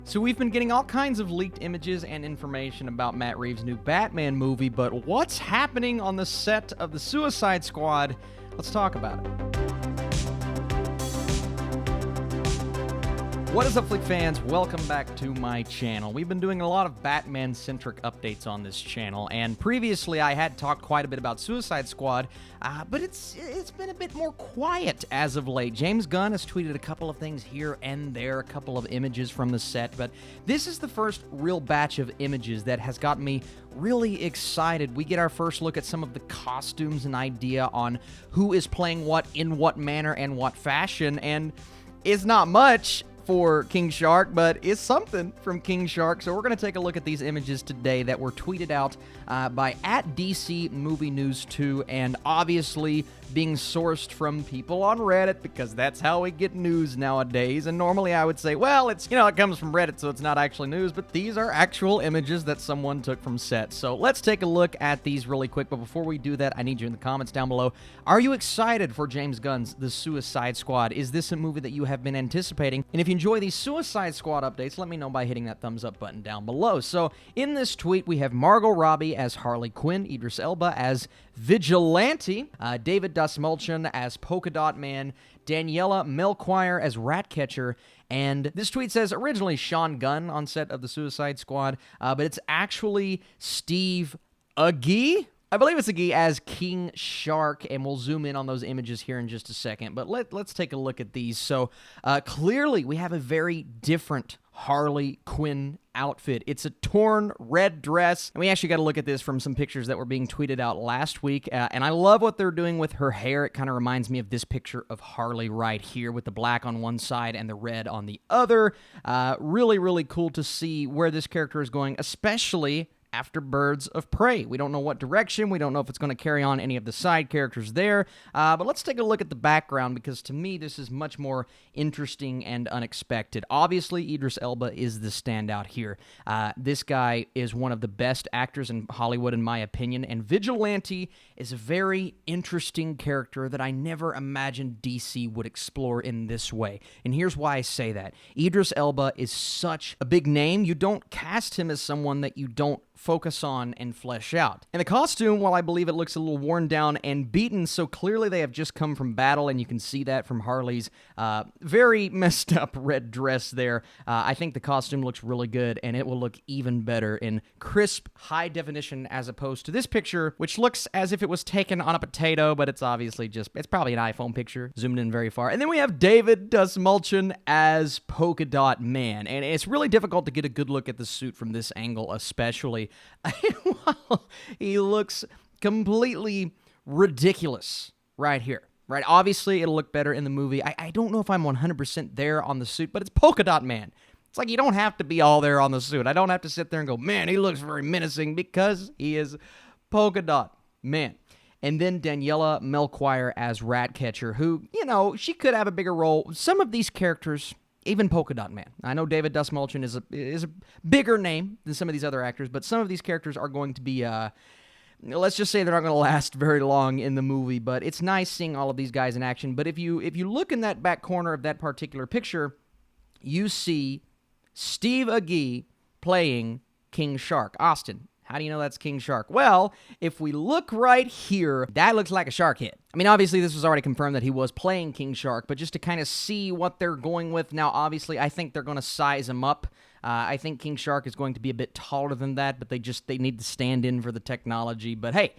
So we've been getting all kinds of leaked images and information about Matt Reeves' new Batman movie, but what's happening on the set of The Suicide Squad? Let's talk about it. What is up, Flick fans? Welcome back to my channel. We've been doing a lot of Batman-centric updates on this channel, and previously I had talked quite a bit about Suicide Squad, but it's been a bit more quiet as of late. James Gunn has tweeted a couple of things here and there, a couple of images from the set, but this is the first real batch of images that has got me really excited. We get our first look at some of the costumes and idea on who is playing what, in what manner, and what fashion, and it's not much for King Shark, but it's something from King Shark. So we're going to take a look at these images today that were tweeted out by @DC Movie News 2, and obviously being sourced from people on Reddit, because that's how we get news nowadays. And normally I would say, well, it comes from Reddit, so it's not actually news, but these are actual images that someone took from set. So let's take a look at these really quick, but before we do that, I need you in the comments down below. Are you excited for James Gunn's The Suicide Squad? Is this a movie that you have been anticipating? And if you enjoy these Suicide Squad updates, let me know by hitting that thumbs up button down below. So in this tweet, we have Margot Robbie as Harley Quinn, Idris Elba as Vigilante, David Dastmalchian as Polka Dot Man, Daniela Melchior as Ratcatcher, and this tweet says originally Sean Gunn on set of The Suicide Squad, but it's actually Steve Agee? I believe it's Agee as King Shark, and we'll zoom in on those images here in just a second, but let's take a look at these. So clearly we have a very different Harley Quinn outfit. It's a torn red dress, and we actually got to look at this from some pictures that were being tweeted out last week, and I love what they're doing with her hair. It kind of reminds me of this picture of Harley right here with the black on one side and the red on the other. Really, really cool to see where this character is going, especially after Birds of Prey. We don't know what direction. We don't know if it's going to carry on any of the side characters there. But let's take a look at the background, because to me, this is much more interesting and unexpected. Obviously, Idris Elba is the standout here. This guy is one of the best actors in Hollywood, in my opinion, and Vigilante is a very interesting character that I never imagined DC would explore in this way. And here's why I say that. Idris Elba is such a big name. You don't cast him as someone that you don't focus on and flesh out. And the costume, while I believe it looks a little worn down and beaten, so clearly they have just come from battle, and you can see that from Harley's very messed up red dress there. I think the costume looks really good, and it will look even better in crisp, high definition, as opposed to this picture, which looks as if it was taken on a potato, but it's obviously it's probably an iPhone picture, zoomed in very far. And then we have David Dastmalchian as Polka Dot Man, and it's really difficult to get a good look at the suit from this angle, especially. Well, he looks completely ridiculous right here, right? Obviously, it'll look better in the movie. I don't know if I'm 100% there on the suit, but it's Polka Dot Man. It's like you don't have to be all there on the suit. I don't have to sit there and go, man, he looks very menacing, because he is Polka Dot Man. And then Daniela Melchior as Ratcatcher, who, she could have a bigger role. Some of these characters, even Polka Dot Man. I know David Dastmalchian is a bigger name than some of these other actors, but some of these characters are going to be, let's just say they're not going to last very long in the movie, but it's nice seeing all of these guys in action. But if you look in that back corner of that particular picture, you see Steve Agee playing King Shark. Austin, how do you know that's King Shark? Well, if we look right here, that looks like a shark head. I mean, obviously, this was already confirmed that he was playing King Shark, but just to kind of see what they're going with. Now, obviously, I think they're going to size him up. I think King Shark is going to be a bit taller than that, but they need to stand in for the technology. But hey,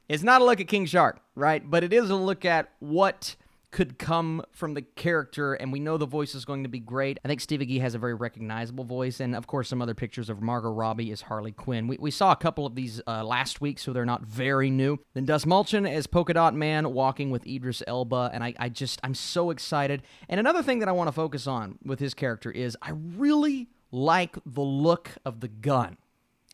it's not a look at King Shark, right? But it is a look at what could come from the character, and we know the voice is going to be great. I think Steve Agee has a very recognizable voice, and of course some other pictures of Margot Robbie as Harley Quinn. We saw a couple of these last week, so they're not very new. Then Dastmalchian as Polka Dot Man walking with Idris Elba, and I'm so excited. And another thing that I want to focus on with his character is I really like the look of the gun.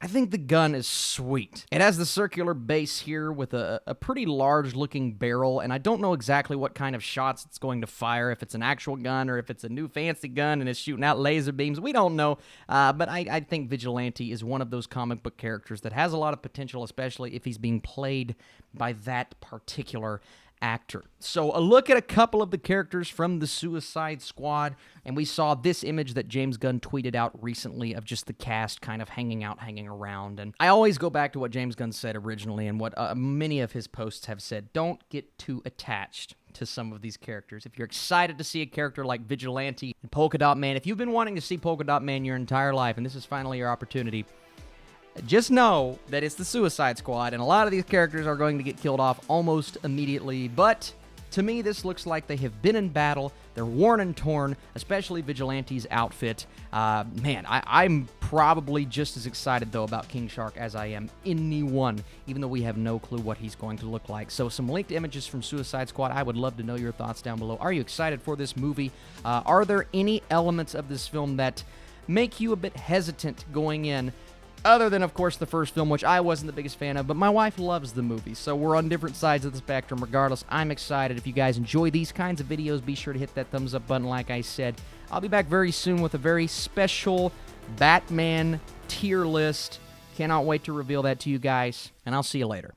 I think the gun is sweet. It has the circular base here with a pretty large-looking barrel, and I don't know exactly what kind of shots it's going to fire, if it's an actual gun or if it's a new fancy gun and it's shooting out laser beams. We don't know, but I think Vigilante is one of those comic book characters that has a lot of potential, especially if he's being played by that particular actor. So a look at a couple of the characters from the Suicide Squad, and we saw this image that James Gunn tweeted out recently of just the cast kind of hanging around. And I always go back to what James Gunn said originally and what many of his posts have said. Don't get too attached to some of these characters. If you're excited to see a character like Vigilante and Polka Dot Man, if you've been wanting to see Polka Dot Man your entire life, and this is finally your opportunity, just know that it's the Suicide Squad, and a lot of these characters are going to get killed off almost immediately, but to me, this looks like they have been in battle. They're worn and torn, especially Vigilante's outfit. I'm probably just as excited, though, about King Shark as I am anyone, even though we have no clue what he's going to look like. So some leaked images from Suicide Squad. I would love to know your thoughts down below. Are you excited for this movie? Are there any elements of this film that make you a bit hesitant going in? Other than, of course, the first film, which I wasn't the biggest fan of, but my wife loves the movie, so we're on different sides of the spectrum. Regardless, I'm excited. If you guys enjoy these kinds of videos, be sure to hit that thumbs up button like I said. I'll be back very soon with a very special Batman tier list. Cannot wait to reveal that to you guys, and I'll see you later.